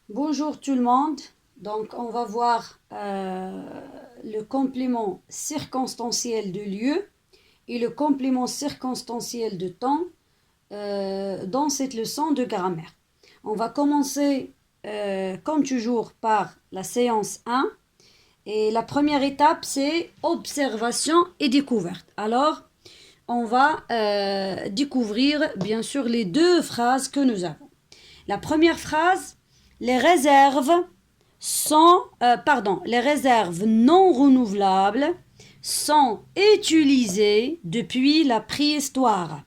Bonjour tout le monde. Donc, on va voir le complément circonstanciel de lieu et le complément circonstanciel de temps dans cette leçon de grammaire. On va commencer, comme toujours, par la séance 1. Et la première étape, c'est observation et découverte. Alors, on va découvrir, bien sûr, les deux phrases que nous avons. La première phrase, les réserves les réserves non renouvelables sont utilisées depuis la préhistoire.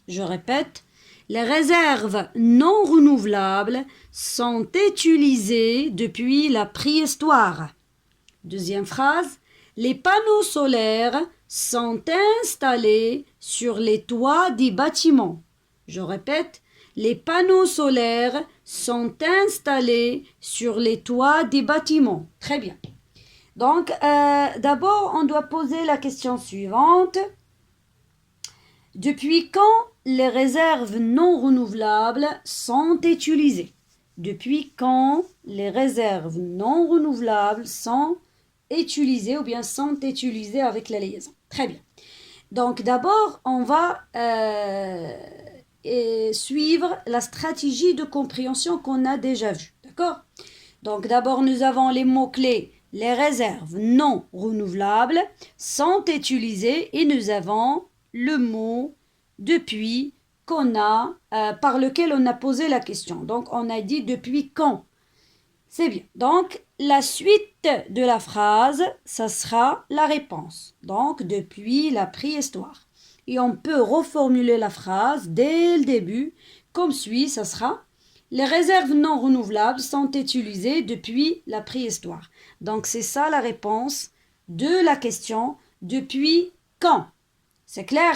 Je répète, les réserves non renouvelables sont utilisées depuis la préhistoire. Deuxième phrase, les panneaux solaires sont installés sur les toits des bâtiments. Je répète, les panneaux solaires sont installés sur les toits des bâtiments. Très bien. Donc, d'abord, on doit poser la question suivante. Depuis quand les réserves non renouvelables sont utilisées? Depuis quand les réserves non renouvelables sont utilisées ou bien sont utilisées avec la liaison? Très bien. Donc, d'abord, on va suivre la stratégie de compréhension qu'on a déjà vue. D'accord? Donc, d'abord, nous avons les mots-clés. Les réserves non renouvelables sont utilisées et nous avons le mot depuis par lequel on a posé la question. Donc, on a dit depuis quand. C'est bien. Donc, la suite de la phrase, ça sera la réponse. Donc, depuis la préhistoire. Et on peut reformuler la phrase dès le début, comme suit, ça sera les réserves non renouvelables sont utilisées depuis la préhistoire. Donc, c'est ça la réponse de la question depuis quand. C'est clair?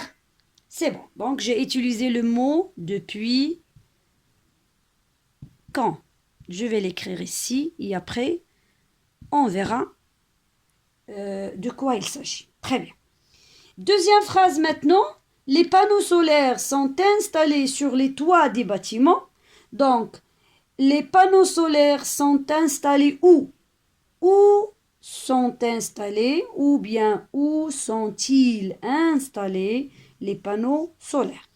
C'est bon. Donc, j'ai utilisé le mot depuis quand. Je vais l'écrire ici et après, on verra de quoi il s'agit. Très bien. Deuxième phrase maintenant. Les panneaux solaires sont installés sur les toits des bâtiments. Donc, les panneaux solaires sont installés où? Où sont installés ou bien où sont-ils installés les panneaux solaires?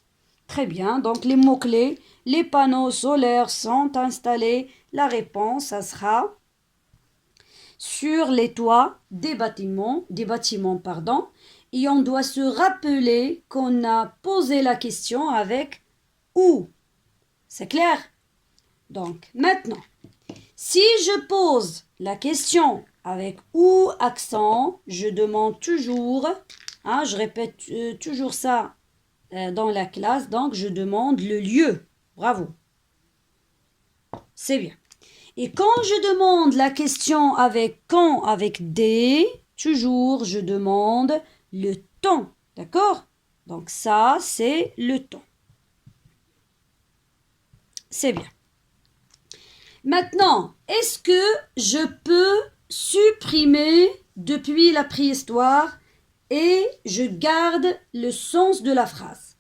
Très bien, donc les mots-clés, les panneaux solaires sont installés. La réponse, ça sera sur les toits des bâtiments, pardon. Et on doit se rappeler qu'on a posé la question avec où. C'est clair? Donc, maintenant, si je pose la question avec ou accent, je demande toujours, je répète toujours ça dans la classe, donc je demande le lieu. Bravo. C'est bien. Et quand je demande la question avec quand, avec des, toujours je demande le temps. D'accord? Donc ça, c'est le temps. C'est bien. Maintenant, est-ce que je peux supprimer depuis la préhistoire et je garde le sens de la phrase?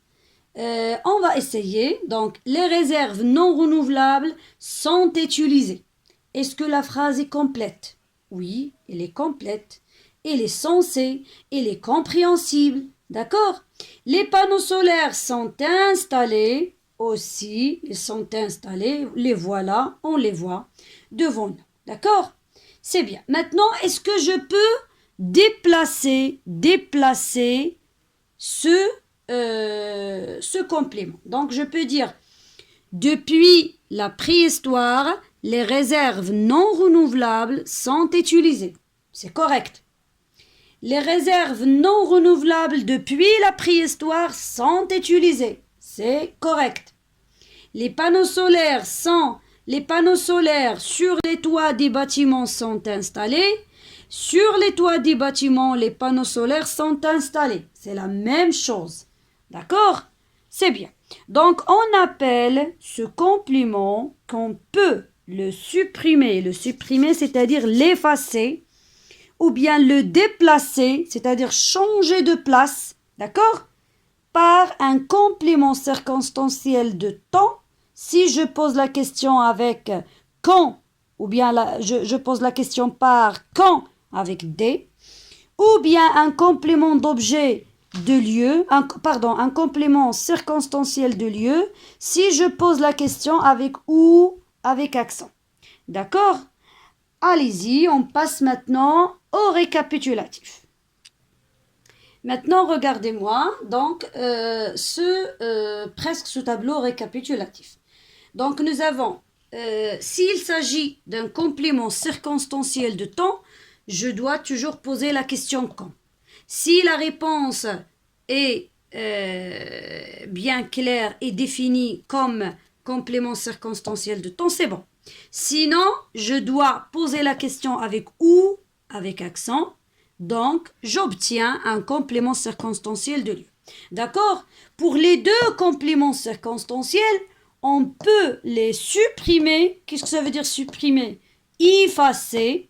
On va essayer. Donc, les réserves non renouvelables sont utilisées. Est-ce que la phrase est complète? Oui, elle est complète. Elle est sensée, elle est compréhensible. D'accord? Les panneaux solaires sont installés aussi. Ils sont installés. Les voilà, on les voit devant nous. D'accord? C'est bien. Maintenant, est-ce que je peux déplacer ce complément? Donc, je peux dire depuis la préhistoire, les réserves non renouvelables sont utilisées. C'est correct. Les réserves non renouvelables depuis la préhistoire sont utilisées. C'est correct. Les panneaux solaires sur les toits des bâtiments sont installés. Sur les toits des bâtiments, les panneaux solaires sont installés. C'est la même chose. D'accord? C'est bien. Donc, on appelle ce complément qu'on peut le supprimer. Le supprimer, c'est-à-dire l'effacer, ou bien le déplacer, c'est-à-dire changer de place, d'accord? Par un complément circonstanciel de temps. Si je pose la question avec quand ou bien je pose la question par quand avec des, ou bien un complément d'objet de lieu, un complément circonstanciel de lieu, si je pose la question avec ou avec accent. D'accord? Allez-y, on passe maintenant au récapitulatif. Maintenant, regardez-moi donc presque ce tableau récapitulatif. Donc, nous avons, s'il s'agit d'un complément circonstanciel de temps, je dois toujours poser la question quand. Si la réponse est bien claire et définie comme complément circonstanciel de temps, c'est bon. Sinon, je dois poser la question avec ou, avec accent. Donc, j'obtiens un complément circonstanciel de lieu. D'accord? Pour les deux compléments circonstanciels, on peut les supprimer. Qu'est-ce que ça veut dire supprimer? Effacer.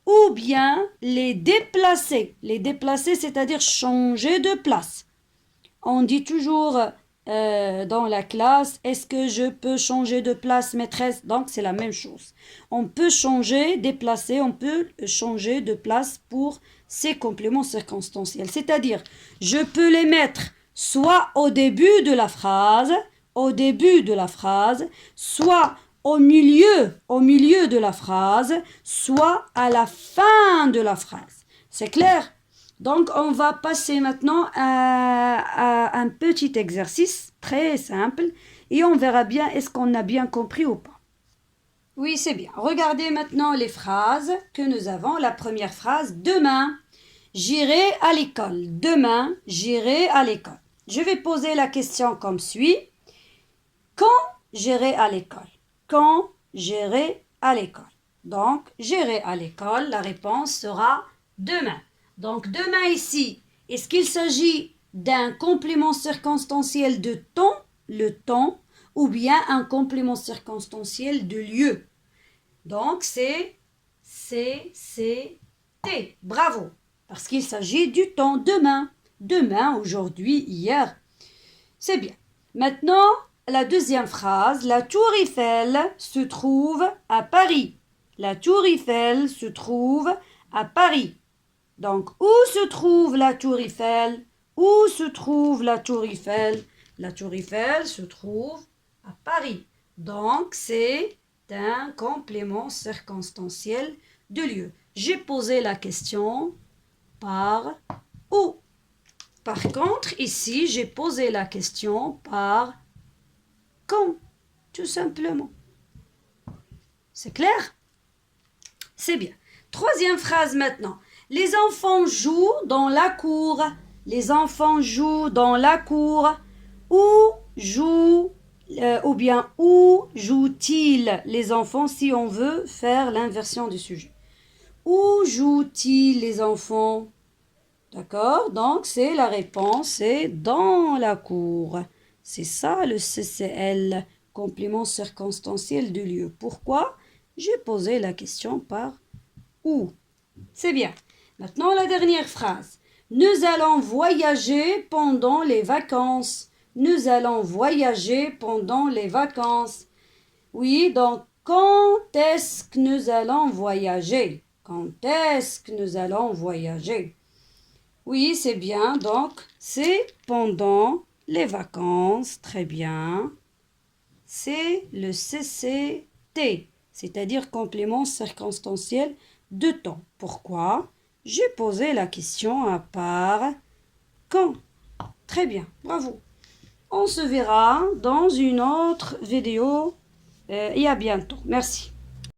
Ou bien les déplacer. Les déplacer, c'est-à-dire changer de place. On dit toujours dans la classe, est-ce que je peux changer de place, maîtresse? Donc, c'est la même chose. On peut changer, déplacer, on peut changer de place pour ces compléments circonstanciels. C'est-à-dire, je peux les mettre soit au début de la phrase, soit au milieu de la phrase, soit à la fin de la phrase. C'est clair? Donc, on va passer maintenant à un petit exercice très simple et on verra bien est-ce qu'on a bien compris ou pas. Oui, c'est bien. Regardez maintenant les phrases que nous avons. La première phrase, demain, j'irai à l'école. Demain, j'irai à l'école. Je vais poser la question comme suit. Quand j'irai à l'école? Quand j'irai à l'école? Donc, j'irai à l'école, la réponse sera demain. Donc, demain ici, est-ce qu'il s'agit d'un complément circonstanciel de temps, le temps, ou bien un complément circonstanciel de lieu? Donc, c'est T. Bravo. Parce qu'il s'agit du temps demain. Demain, aujourd'hui, hier. C'est bien. Maintenant, la deuxième phrase. La tour Eiffel se trouve à Paris. La tour Eiffel se trouve à Paris. Donc, où se trouve la tour Eiffel? Où se trouve la tour Eiffel? La tour Eiffel se trouve à Paris. Donc, c'est un complément circonstanciel de lieu. J'ai posé la question par où. Par contre, ici, j'ai posé la question par quand, tout simplement. C'est clair? C'est bien. Troisième phrase maintenant. Les enfants jouent dans la cour. Les enfants jouent dans la cour. Où jouent où jouent-ils les enfants si on veut faire l'inversion du sujet? Où jouent-ils les enfants? D'accord? Donc, c'est la réponse, c'est dans la cour. C'est ça le CCL, complément circonstanciel du lieu. Pourquoi? J'ai posé la question par où. C'est bien. Maintenant, la dernière phrase. Nous allons voyager pendant les vacances. Nous allons voyager pendant les vacances. Oui, donc, quand est-ce que nous allons voyager? Quand est-ce que nous allons voyager? Oui, c'est bien. Donc, c'est pendant les vacances. Très bien. C'est le CCT, c'est-à-dire complément circonstanciel de temps. Pourquoi? J'ai posé la question à part quand. Très bien, bravo. On se verra dans une autre vidéo et à bientôt. Merci.